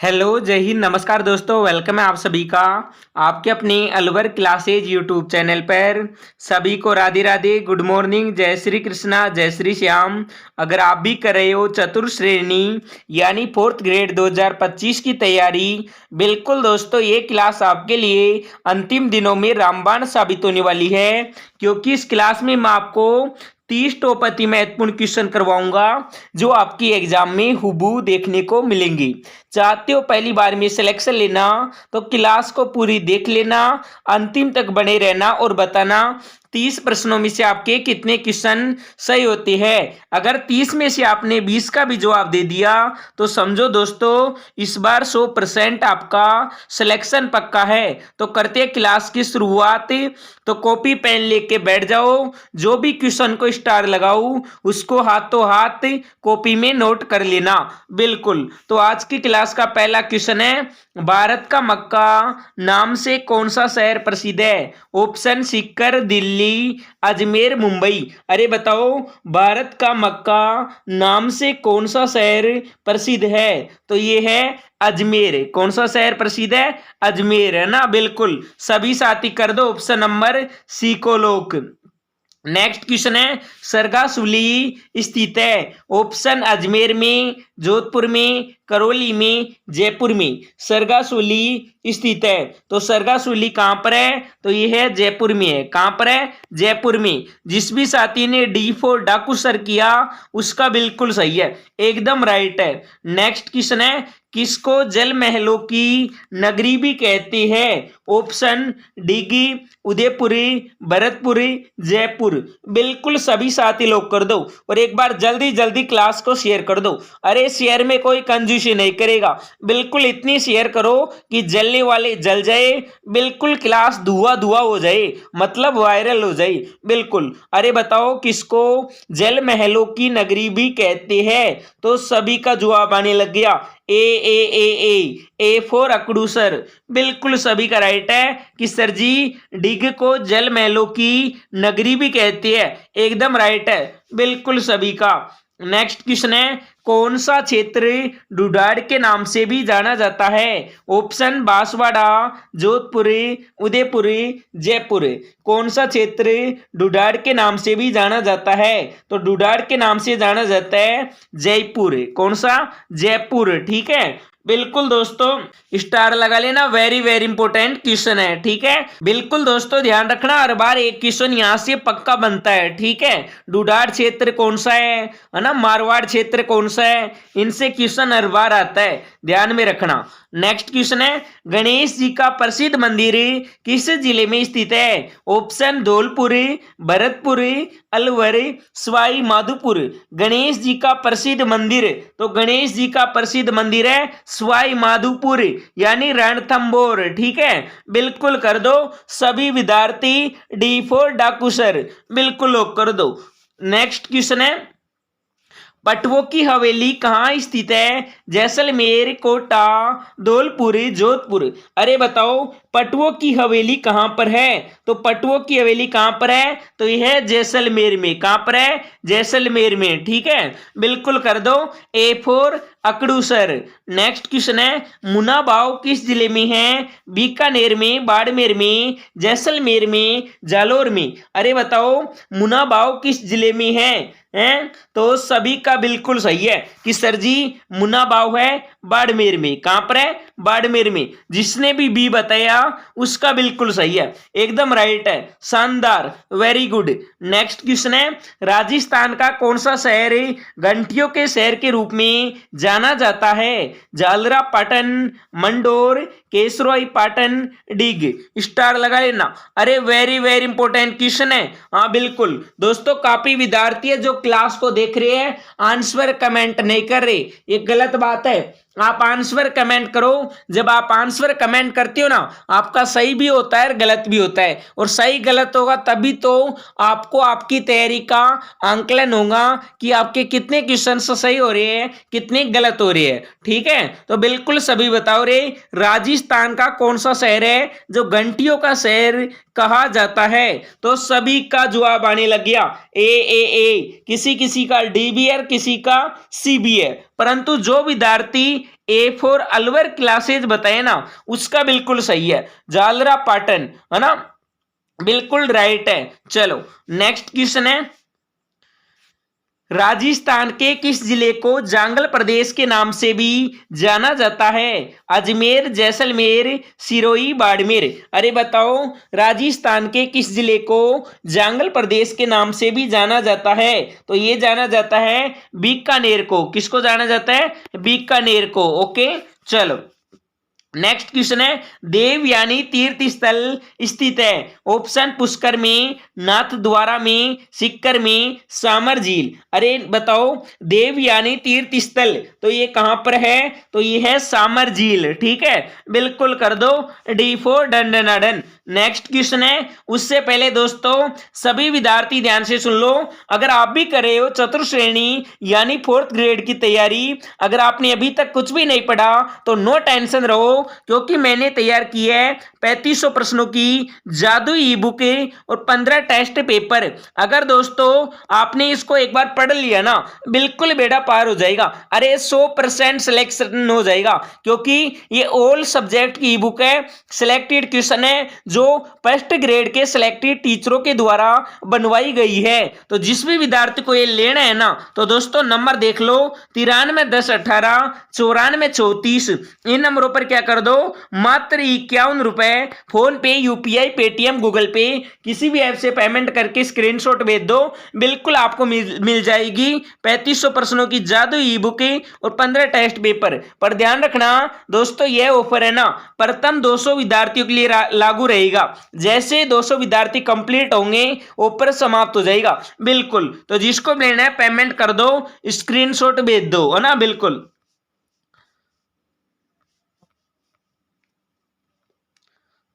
Hello, जय हिंद, नमस्कार दोस्तों। वेलकम है आप सभी का आपके अपने अलवर क्लासेज यूट्यूब चैनल पर। सभी को राधे राधे, गुड मॉर्निंग, जय श्री कृष्णा, जय श्री श्याम। अगर आप भी कर रहे हो चतुर्थ श्रेणी यानी फोर्थ ग्रेड 2025 की तैयारी, बिल्कुल दोस्तों ये क्लास आपके लिए अंतिम दिनों में रामबाण साबित होने वाली है, क्योंकि इस क्लास में मैं आपको 30 टॉप अति महत्वपूर्ण क्वेश्चन करवाऊंगा जो आपकी एग्जाम में हुबहू देखने को मिलेंगी। चाहते हो पहली बार में सिलेक्शन लेना तो क्लास को पूरी देख लेना, अंतिम तक बने रहना और बताना 30 प्रश्नों में से आपके कितने क्वेश्चन सही होते हैं। अगर 30 में से आपने 20 का भी जवाब दे दिया तो समझो दोस्तों इस बार 100% आपका सिलेक्शन पक्का है। तो करते क्लास की शुरुआत। तो कॉपी पेन लेके बैठ जाओ, जो भी क्वेश्चन को स्टार लगाऊ उसको हाथों हाथ कॉपी में नोट कर लेना। बिल्कुल, तो आज की क्लास का पहला क्वेश्चन है, भारत का मक्का नाम से कौन सा शहर प्रसिद्ध है? ऑप्शन सीकर, दिल्ली, अजमेर, मुंबई। अरे बताओ, भारत का मक्का नाम से कौन सा शहर प्रसिद्ध है? तो ये है अजमेर। कौन सा शहर प्रसिद्ध है? अजमेर, है ना। बिल्कुल, सभी साथी कर दो ऑप्शन नंबर सी को लॉक। नेक्स्ट क्वेश्चन है, सरगासुली स्थित है? ऑप्शन अजमेर में, जोधपुर में, करौली में, जयपुर में। सरगासुली स्थित है तो सरगासुली कहां पर है? तो ये है जयपुर में है। कहां पर है? जयपुर में। जिस भी साथी ने डी फॉर डाकू सर किया उसका बिल्कुल सही है, एकदम राइट है। नेक्स्ट क्वेश्चन है, किसको जल महलों की नगरी भी कहते हैं? ऑप्शन डिगी, उदयपुरी, भरतपुरी, जयपुर। बिल्कुल सभी साथी लोग कर दो और एक बार जल्दी जल्दी क्लास को शेयर कर दो। अरे शेयर में कोई कंजूसी नहीं करेगा, बिल्कुल इतनी शेयर करो कि जलने वाले जल जाए, बिल्कुल क्लास धुआं धुआं हो जाए, मतलब वायरल हो जाए। बिल्कुल। अरे बताओ, किसको जल महलों की नगरी भी कहते हैं? तो सभी का जवाब आने लग गया, ए फॉर अकड़ूसर। बिल्कुल सभी का राइट है कि सर जी डिग को जल महलों की नगरी भी कहती है, एकदम राइट है, बिल्कुल सभी का। नेक्स्ट क्वेश्चन है, कौन सा क्षेत्र डुडाड़ के नाम से भी जाना जाता है? ऑप्शन बांसवाड़ा, जोधपुर, उदयपुर, जयपुर। कौन सा क्षेत्र डुडाड़ के नाम से भी जाना जाता है? तो डुडाड़ के नाम से जाना जाता है जयपुर। कौन सा? जयपुर, ठीक है। बिल्कुल दोस्तों स्टार लगा लेना, वेरी वेरी इंपॉर्टेंट क्वेश्चन है, ठीक है। बिल्कुल दोस्तों ध्यान रखना, हर बार एक क्वेश्चन यहां से पक्का बनता है, ठीक है। डुडाड़ क्षेत्र कौन सा है ना, मारवाड़ क्षेत्र कौन सा है, इनसे क्वेश्चन हर बार आता है, ध्यान में रखना। नेक्स्ट क्वेश्चन है, गणेश जी का प्रसिद्ध मंदिर किस जिले में स्थित है? ऑप्शन धौलपुर, भरतपुर, अलवर, सवाई माधोपुर। गणेश जी का प्रसिद्ध मंदिर, तो गणेश जी का प्रसिद्ध मंदिर है सवाई माधोपुर यानी रणथंभौर, ठीक है। बिल्कुल कर दो सभी विद्यार्थी, डी फॉर डाकू सर, बिल्कुल लॉक कर दो। नेक्स्ट क्वेश्चन है, पटवों की हवेली कहाँ स्थित है? जैसलमेर, कोटा, धौलपुर, जोधपुर। अरे बताओ, पटवों की हवेली कहाँ पर है? तो पटवों की हवेली कहाँ पर है? तो यह है जैसलमेर में। कहाँ पर है? जैसलमेर में, ठीक है। बिल्कुल कर दो ए फॉर अकड़ूसर। नेक्स्ट क्वेश्चन है, मुनाबाव किस जिले में है? बीकानेर में, बाड़मेर में, जैसलमेर में, जालौर में। अरे बताओ, मुनाबाव किस जिले में है? तो सभी का बिल्कुल सही है कि सर जी मुनाबाव है बाड़मेर में। कहां पर है? बाड़मेर में। जिसने भी बी बताया उसका बिल्कुल सही है, एकदम राइट है, शानदार, वेरी गुड। नेक्स्ट क्वेश्चन है, राजस्थान का कौन सा शहर घंटियों के शहर के रूप में जाना जाता है? झालरा पाटन, मंडोर, केसरोई पाटन, डिग। स्टार लगा लेना। अरे वेरी वेरी इंपॉर्टेंट क्वेश्चन है। हाँ बिल्कुल दोस्तों, काफी विद्यार्थी है जो क्लास को देख रहे हैं आंसर कमेंट नहीं कर रहे, ये गलत बात है। आप आंसर कमेंट करो। जब आप आंसर कमेंट करते हो ना, आपका सही भी होता है और गलत भी होता है, और सही गलत होगा तभी तो आपको आपकी तैयारी का आंकलन होगा कि आपके कितने क्वेश्चन सही हो रहे हैं, कितने गलत हो रहे हैं, ठीक है। तो बिल्कुल सभी बताओ रे, राजस्थान का कौन सा शहर है जो घंटियों का शहर कहा जाता है? तो सभी का जवाब आने लग गया, ए। किसी किसी का डी भी है, किसी का सी भी है, परंतु जो विद्यार्थी ए फॉर अलवर क्लासेज बताए ना, उसका बिल्कुल सही है, जालरा पाटन, है ना, बिल्कुल राइट है। चलो नेक्स्ट क्वेश्चन है, राजस्थान के किस जिले को जांगल प्रदेश के नाम से भी जाना जाता है? अजमेर, जैसलमेर, सिरोही, बाड़मेर। अरे बताओ, राजस्थान के किस जिले को जांगल प्रदेश के नाम से भी जाना जाता है? तो ये जाना जाता है बीकानेर को। किसको जाना जाता है? बीकानेर को। ओके, चलो नेक्स्ट क्वेश्चन है, देव यानी तीर्थ स्थल स्थित है? ऑप्शन पुष्कर में, नाथ द्वारा में, सिक्कर में, सामर झील। अरे बताओ, देव यानी तीर्थ स्थल, तो ये कहां पर है? तो ये है सामर झील। ठीक है, बिल्कुल कर दो D for done. Next question है, उससे पहले दोस्तों सभी विद्यार्थी ध्यान से सुन लो। अगर आप भी कर रहे हो चतुर्थ श्रेणी यानी 4th ग्रेड की तैयारी, अगर आपने अभी तक कुछ भी नहीं पढ़ा तो नो टेंशन रहो, क्योंकि मैंने तैयार की है 3500 प्रश्नों की जादू ई बुक और 15 टेस्ट पेपर। अगर दोस्तों आपने इसको एक बार पढ़ लिया ना, बिल्कुल बेड़ा पार हो जाएगा। अरे 100% सिलेक्शन हो जाएगा, क्योंकि ये ऑल सब्जेक्ट की ई बुक है, सिलेक्टेड क्वेश्चन है, जो फर्स्ट ग्रेड के सिलेक्टेड टीचरों के द्वारा बनवाई गई है। तो जिस भी विद्यार्थी को ये लेना है ना, तो दोस्तों नंबर देख लो, 93 10 18 94 34। इन नंबरों पर क्या कर दो, मात्र 51 रुपए फोन पे, यूपीआई, पेटीएम, गूगल पे किसी भी ऐप से पेमेंट करके स्क्रीनशॉट भेज दो, बिल्कुल आपको मिल जाएगी 3500 प्रश्नों की जादू ई बुक और 15 टेस्ट पेपर। पर ध्यान रखना दोस्तों, यह ऑफर है ना प्रथम 200 विद्यार्थियों के लिए लागू रहेगा। जैसे 200 विद्यार्थी कंप्लीट होंगे ऑफर समाप्त हो जाएगा। बिल्कुल, तो जिसको लेना है पेमेंट कर दो, स्क्रीनशॉट भेज दो, है ना। बिल्कुल,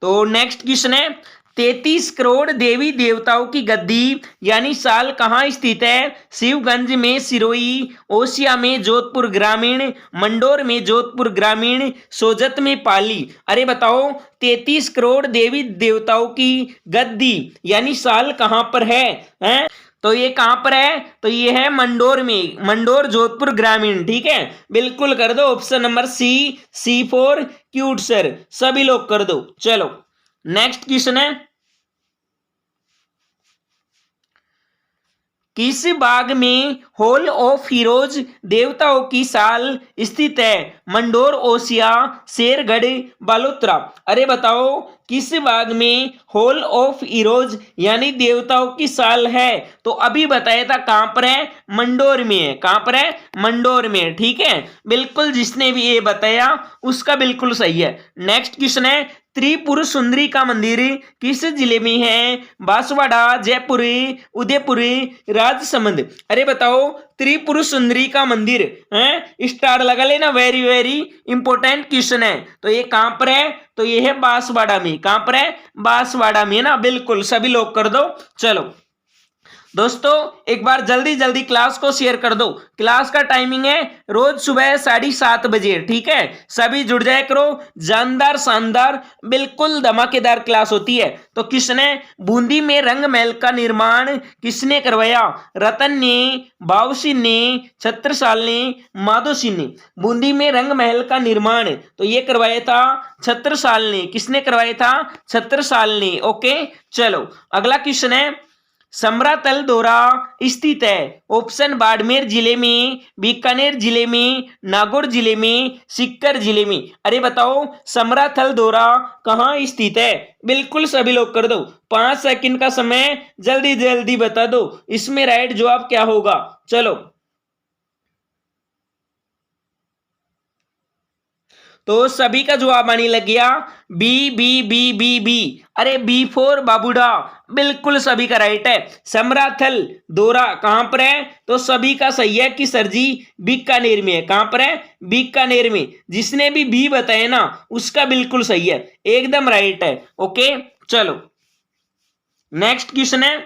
तो नेक्स्ट क्वेश्चन है, 33 करोड़ देवी देवताओं की गद्दी यानी साल कहां स्थित है? शिवगंज में, सिरोही, ओसिया में, जोधपुर ग्रामीण, मंडोर में, जोधपुर ग्रामीण, सोजत में, पाली। अरे बताओ, 33 करोड़ देवी देवताओं की गद्दी यानी साल कहां पर है, हैं? तो ये कहां पर है? तो ये है मंडोर में, मंडोर, जोधपुर ग्रामीण। ठीक है, बिल्कुल कर दो option number C for cute sir, सभी लोग कर दो। चलो नेक्स्ट क्वेश्चन है, किस बाग में हॉल ऑफ हीरोज देवताओं की साल स्थित है? मंडोर, ओसिया, शेरगढ़, बालोतरा। अरे बताओ, किस बाग में हॉल ऑफ हीरोज यानी देवताओं की साल है? तो अभी बताया था कहां पर है, मंडोर में है। कहां पर है? मंडोर में। ठीक है, बिल्कुल जिसने भी ये बताया उसका बिल्कुल सही है। नेक्स्ट क्वेश्चन है, त्रिपुर सुंदरी का मंदिर किस जिले में है? बांसवाड़ा, जयपुर, उदयपुर, राजसमंद। अरे बताओ, त्रिपुर सुंदरी का मंदिर है, स्टार लगा लेना, वेरी वेरी इंपॉर्टेंट क्वेश्चन है। तो ये कहां पर है? तो ये है बांसवाड़ा में। कहां पर है? बांसवाड़ा में ना। बिल्कुल, सभी लोग कर दो। चलो दोस्तों, एक बार जल्दी जल्दी क्लास को शेयर कर दो। क्लास का टाइमिंग है रोज सुबह 7:30 बजे। ठीक है, सभी जुड़ जाया करो, जानदार शानदार बिल्कुल धमाकेदार क्लास होती है। तो किसने बूंदी में रंग महल का निर्माण किसने करवाया? रतन ने, बावसिन ने, छत्रसाल ने, माधोसिंह ने। बूंदी में रंग महल का निर्माण तो ये करवाया था छत्रसाल ने। किसने करवाया था? छत्रसाल ने। ओके, चलो अगला क्वेश्चन है, समरातल दौरा स्थित है? ऑप्शन बाड़मेर जिले में, बीकानेर जिले में, नागौर जिले में, सिक्कर जिले में। अरे बताओ, समराथल दौरा कहां स्थित है? बिल्कुल सभी लोग कर दो, 5 सेकंड का समय, जल्दी जल्दी बता दो इसमें राइट जवाब क्या होगा। चलो, तो सभी का जवाब आने लग गया B B B B B. अरे बी फॉर बाबूडा, बिल्कुल सभी का राइट है। समराथल दौरा कहां पर है? तो सभी का सही है कि सर जी बीकानेर में है। कहां पर है? बीकानेर में। जिसने भी बी बताया ना उसका बिल्कुल सही है, एकदम राइट है। ओके, चलो नेक्स्ट क्वेश्चन है,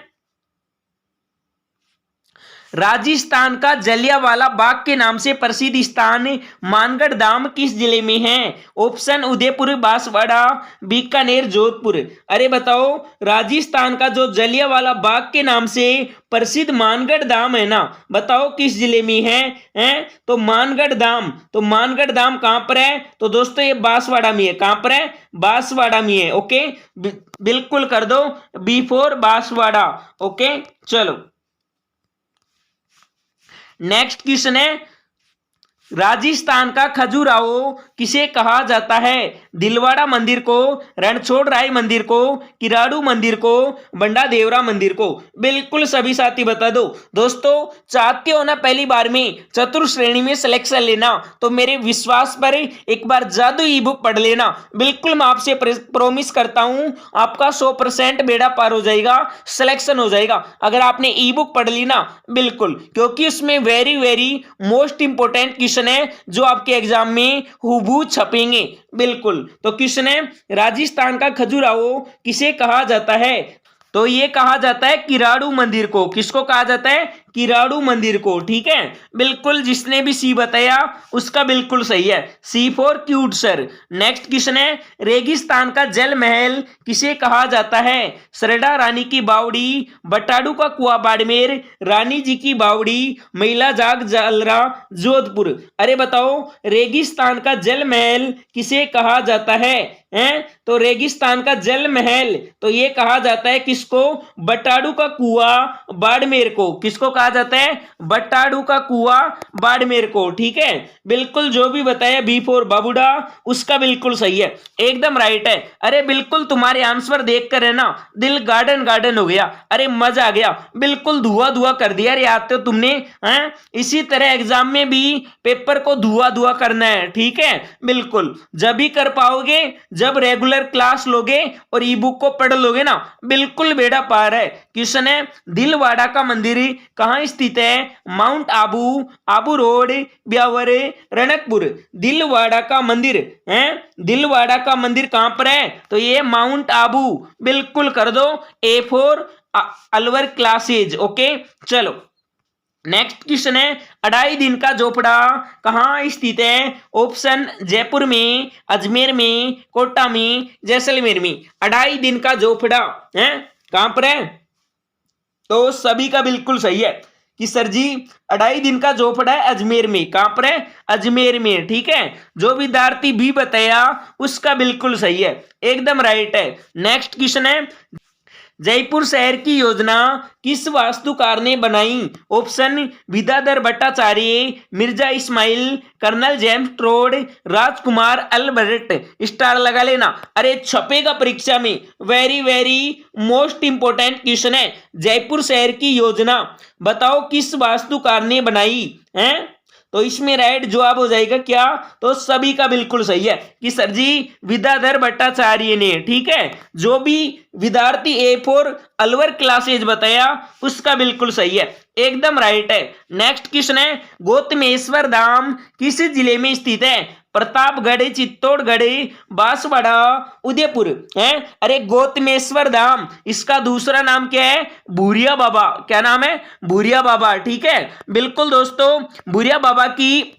राजस्थान का जलियांवाला बाग के नाम से प्रसिद्ध स्थान मानगढ़ धाम किस जिले में है? ऑप्शन उदयपुर, बांसवाड़ा, बीकानेर, जोधपुर। अरे बताओ, राजस्थान का जो जलियांवाला बाग के नाम से प्रसिद्ध मानगढ़ धाम है ना, बताओ किस जिले में है? तो मानगढ़ धाम कहां पर है? तो दोस्तों ये बांसवाड़ा में है। कहां पर है? बांसवाड़ा में है। ओके, बिल्कुल कर दो B4 बांसवाड़ा। ओके, चलो नेक्स्ट क्वेश्चन है, राजस्थान का खजुराहो किसे कहा जाता है? दिलवाड़ा मंदिर को, रणछोड़ राय मंदिर को, किराड़ू मंदिर को, बंडा देवरा मंदिर को। बिल्कुल सभी साथी बता दो। दोस्तों चाहते हो ना पहली बार में चतुर्थ श्रेणी में सिलेक्शन लेना, तो मेरे विश्वास पर एक बार जादू ई बुक पढ़ लेना। बिल्कुल मैं आपसे प्रॉमिस करता हूं आपका 100% बेड़ा पार हो जाएगा, सिलेक्शन हो जाएगा अगर आपने ई बुक पढ़ ली ना। बिल्कुल, क्योंकि उसमें very very most important question है जो आपके एग्जाम में हूबहू छपेंगे। बिल्कुल, तो क्वेश्चन है, राजस्थान का खजुराहो किसे कहा जाता है? तो ये कहा जाता है किराड़ू मंदिर को। किसको कहा जाता है? किराड़ू मंदिर को। ठीक है, बिल्कुल जिसने भी सी बताया उसका बिल्कुल सही है। C4 cute sir. Next question है, रेगिस्तान का जल महल किसे कहा जाता है? सरड़ा रानी की बावड़ी, बटाडू का कुआं बाड़मेर, रानी जी की बावड़ी, महिला जाग जालरा, जोधपुर। अरे बताओ, रेगिस्तान का जल महल किसे कहा जाता है? तो रेगिस्तान का जल महल तो ये कहा जाता है किसको? बटाडू का कुआं बाड़मेर को। किसको कहा जाता है? बटाडू का कुआं बाड़मेर को। ठीक है, बिल्कुल जो भी बताया B4 बाबूडा उसका बिल्कुल सही है, एकदम राइट है। अरे बिल्कुल तुम्हारे आंसर देखकर है ना दिल गार्डन गार्डन हो गया। अरे मजा आ गया, बिल्कुल धुआं धुआं कर दिया। अरे याद तो तुमने इसी तरह एग्जाम में भी पेपर को धुआं धुआं करना है। ठीक है, बिल्कुल जब भी कर पाओगे जब रेगुलर क्लास लोगे और ई बुक को पढ़ लोगे ना, बिल्कुल बेड़ा पार है। क्वेश्चन है, दिलवाड़ा का मंदिर कहां स्थित है? Mount Abu, Abu Road, Beawar, Ranakpur. दिलवाड़ा का मंदिर दिलवाड़ा का मंदिर कहां पर है? तो ये माउंट आबू। बिल्कुल कर दो A4 अलवर क्लासेज। ओके, चलो नेक्स्ट क्वेश्चन है, 2.5 दिन का झोपड़ा कहाँ स्थित है? ऑप्शन जयपुर में, अजमेर में, कोटा में, जैसलमेर में। 2.5 दिन का झोपड़ा है कहां पर है? तो सभी का बिल्कुल सही है कि सर जी 2.5 दिन का झोपड़ा है अजमेर में। कहां पर है? अजमेर में। ठीक है, जो विद्यार्थी भी बताया उसका बिल्कुल सही है, एकदम राइट है। नेक्स्ट क्वेश्चन है, जयपुर शहर की योजना किस वास्तुकार ने बनाई? Option Vidyadhar Bhattacharya, Mirza Ismail, colonel James Tod, राजकुमार अल्बर्ट। स्टार लगा लेना, अरे छपेगा परीक्षा में। Very very most important question है, जयपुर शहर की योजना बताओ किस वास्तुकार ने बनाई है? तो इसमें राइट जवाब हो जाएगा क्या? तो सभी का बिल्कुल सही है कि सर जी विद्याधर भट्टाचार्य ने। ठीक है, जो भी विद्यार्थी A4 अलवर क्लासेज बताया उसका बिल्कुल सही है, एकदम राइट है। नेक्स्ट क्वेश्चन है, गौतमेश्वर धाम किस जिले में स्थित है? प्रतापगढ़, चित्तौड़गढ़, बांसवाड़ा, उदयपुर है। अरे गौतमेश्वर धाम, इसका दूसरा नाम क्या है? भूरिया बाबा। क्या नाम है? भूरिया बाबा। ठीक है, बिल्कुल दोस्तों, भूरिया बाबा की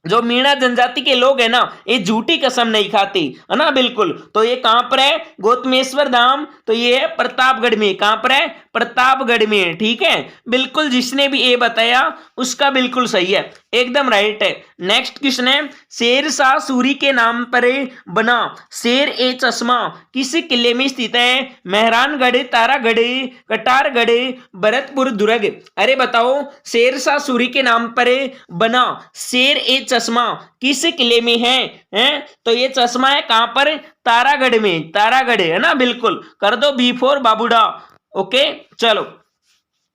जो मीणा जनजाति के लोग हैं ना, ये झूठी कसम नहीं खाते है ना। बिल्कुल, तो ये कहां पर है? गौतमेश्वर धाम तो ये है प्रतापगढ़ में। कहां पर है? प्रतापगढ़ में। ठीक है, बिल्कुल जिसने भी ये बताया उसका बिल्कुल सही है, एकदम राइट है। नेक्स्ट क्वेश्चन है, शेर शाह सूरी के नाम पर बना शेर ए चश्मा किस किले में स्थित है? मेहरानगढ़, तारागढ़, कटारगढ़, भरतपुर, दुर्ग। अरे बताओ, शेर शाह सूरी के नाम पर बना शेर ए चश्मा किस किले में है? तो ये चश्मा है कहां पर? तारागढ़ में। तारागढ़ है ना, बिल्कुल कर दो B4 बाबूडा। ओके, चलो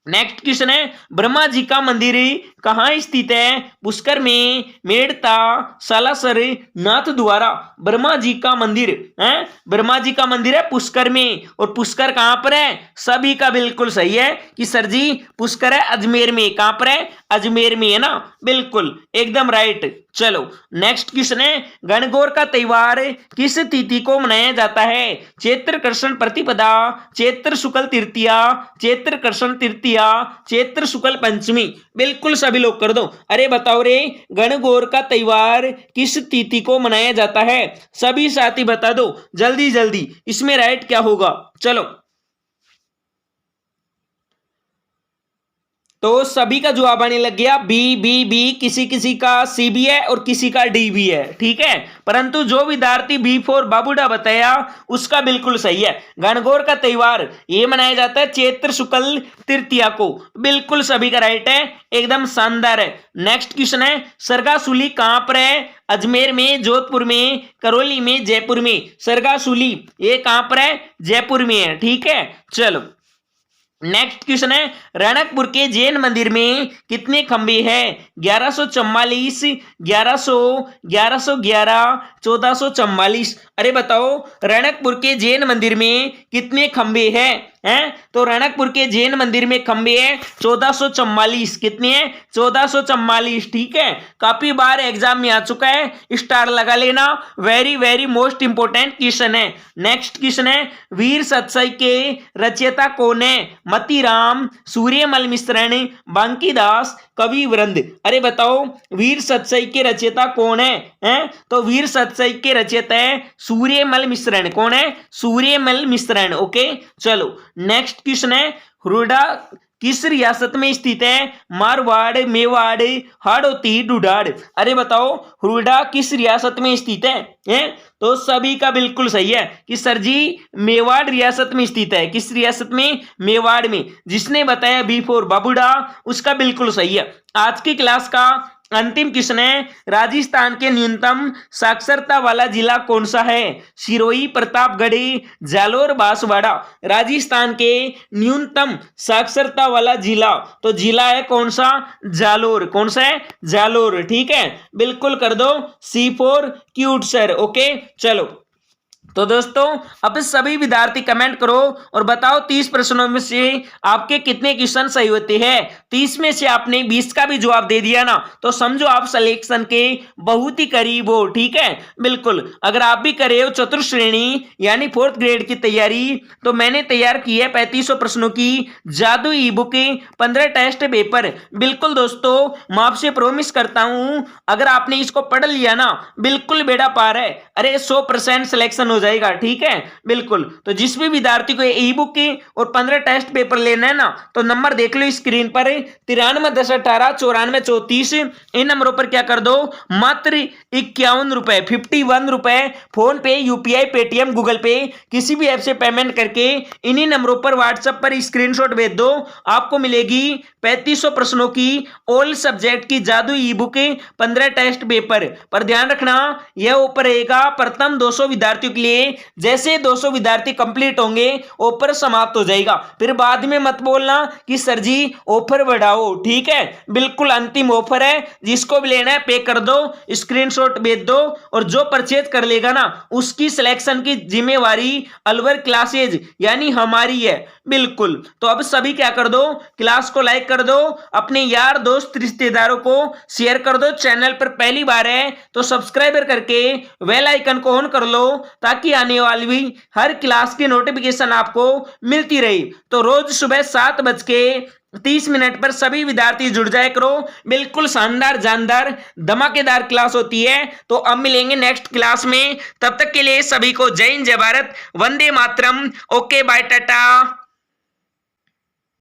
नेक्स्ट क्वेश्चन है, ब्रह्मा जी का मंदिर कहाँ स्थित है? पुष्कर में, मेड़ता, सालासर, नाथ द्वारा। ब्रह्मा जी का मंदिर है, ब्रह्मा जी का मंदिर है पुष्कर में। और पुष्कर कहां पर है? सभी का बिल्कुल सही है कि सर जी पुष्कर है अजमेर में। कहां पर है? अजमेर में है ना, बिल्कुल एकदम राइट। चलो नेक्स्ट क्वेश्चन है, गणगौर का त्योहार किस तिथि को मनाया जाता है? चैत्र कृष्ण प्रतिपदा, चैत्र शुक्ल तृतीया, चैत्र कृष्ण तृतीया, चैत्र शुक्ल पंचमी। बिल्कुल सभी लोग कर दो। अरे बताओ रे, गणगौर का त्योहार किस तिथि को मनाया जाता है? सभी साथी बता दो जल्दी जल्दी, इसमें राइट क्या होगा? चलो तो सभी का जवाब आने लग गया बी बी बी, किसी किसी का सी भी है और किसी का डी भी है, ठीक है। परंतु जो विद्यार्थी बी फॉर बाबूडा बताया उसका बिल्कुल सही है। गणगौर का त्योहार ये मनाया जाता है चैत्र शुक्ल तृतीया को। बिल्कुल सभी का राइट है, एकदम शानदार है। नेक्स्ट क्वेश्चन है, सरगासुली कहां पर है? अजमेर में, जोधपुर में, करौली में, जयपुर में। सरगासुली ये कहां पर है? जयपुर में है, ठीक है। चलो नेक्स्ट क्वेश्चन है, रणकपुर के जैन मंदिर में कितने खंबे हैं? 1144, 1100, 1111, 1444। अरे बताओ रणकपुर के जैन मंदिर में कितने खंबे हैं? तो रणकपुर के जैन मंदिर में खंबे हैं 1444। कितने हैं? 1444, ठीक है। काफी बार एग्जाम में आ चुका है, स्टार लगा लेना, very very most important question है। नेक्स्ट क्वेश्चन है, वीर सतसाई के रचयिता कौन है? मतीराम, सूर्यमल मिश्रण, बांकीदास, कवि वृंद। अरे बताओ वीर सतसाई के रचयिता कौन है? तो वीर सतसाई के रचयिता है सूर्यमल मिश्रण। कौन है? सूर्यमल मिश्रण, ओके। चलो नेक्स्ट क्वेश्चन है, हुरडा किस रियासत में स्थित है? मारवाड़, मेवाड़, हाड़ौती, डुडाड़। अरे बताओ हुरडा किस रियासत में स्थित है? तो सभी का बिल्कुल सही है कि सर जी मेवाड़ रियासत में स्थित है। किस रियासत में? मेवाड़ में। जिसने बताया बी फॉर बाबूडा उसका बिल्कुल सही है। आज की क्लास का अंतिम क्वेश्चन है, राजस्थान के न्यूनतम साक्षरता वाला जिला कौन सा है? सिरोही, प्रतापगढ़, जालोर, बांसवाड़ा। राजस्थान के न्यूनतम साक्षरता वाला जिला, तो जिला है कौन सा? जालोर। कौन सा है? जालोर, ठीक है। बिल्कुल कर दो सी फॉर क्यूट सर, ओके। चलो तो दोस्तों अब सभी विद्यार्थी कमेंट करो और बताओ 30 प्रश्नों में से आपके कितने क्वेश्चन सही होते हैं। 30 में से आपने 20 का भी जवाब दे दिया ना, तो समझो आप सिलेक्शन के बहुत ही करीब हो, ठीक है। बिल्कुल अगर आप भी करे हो चतुर्थ श्रेणी यानी 4th ग्रेड की तैयारी, तो मैंने तैयार की है 3500 प्रश्नों की जादू ई बुक, 15 टेस्ट पेपर। बिल्कुल दोस्तों मैं आपसे प्रॉमिस करता हूं अगर आपने इसको पढ़ लिया ना, बिल्कुल बेड़ा पार है। अरे 100% सिलेक्शन हो जाएगा, ठीक है। बिल्कुल तो जिस भी विद्यार्थी को ई बुक की और 15 टेस्ट पेपर लेना है ना, तो नंबर देख लो स्क्रीन पर 9310189434। इन नंबरों पर क्या कर दो, मात्र 51 रुपए, 51 रुपए फोन पे, यूपीआई, पेटीएम, गूगल पे किसी भी ऐप से पेमेंट करके इन्हीं नंबरों पर व्हाट्सएप पर स्क्रीनशॉट भेज दो। आपको मिलेगी 3500 प्रश्नों की ऑल सब्जेक्ट की जादू ई बुक, 15 टेस्ट पेपर। पर ध्यान रखना यह ऑफर रहेगा प्रथम 200 विद्यार्थियों के लिए। जैसे 200 विद्यार्थी कंप्लीट होंगे ऑफर समाप्त हो जाएगा। फिर बाद में मत बोलना कि सर जी ऑफर बढ़ाओ, ठीक है। बिल्कुल अंतिम ऑफर है, जिसको भी लेना है पे कर दो, स्क्रीनशॉट भेज दो, और जो परचेज कर लेगा ना उसकी सिलेक्शन की जिम्मेवारी अलवर क्लासेज यानी हमारी है। बिल्कुल तो अब सभी क्या कर दो, क्लास को लाइक कर दो, अपने यार दोस्त रिश्तेदारों को शेयर कर दो। चैनल पर पहली बार है तो सब्सक्राइबर करके बेल आइकन को ऑन कर लो, ताकि आने वाली हर क्लास की नोटिफिकेशन आपको मिलती रहे। तो रोज सुबह 7:30 पर सभी विद्यार्थी जुड़ जाए करो। बिल्कुल शानदार, जानदार, धमाकेदार क्लास होती है। तो अब मिलेंगे नेक्स्ट क्लास में, तब तक के लिए सभी को जय हिंद, जय भारत, वंदे मातरम। Okay bye, Tata.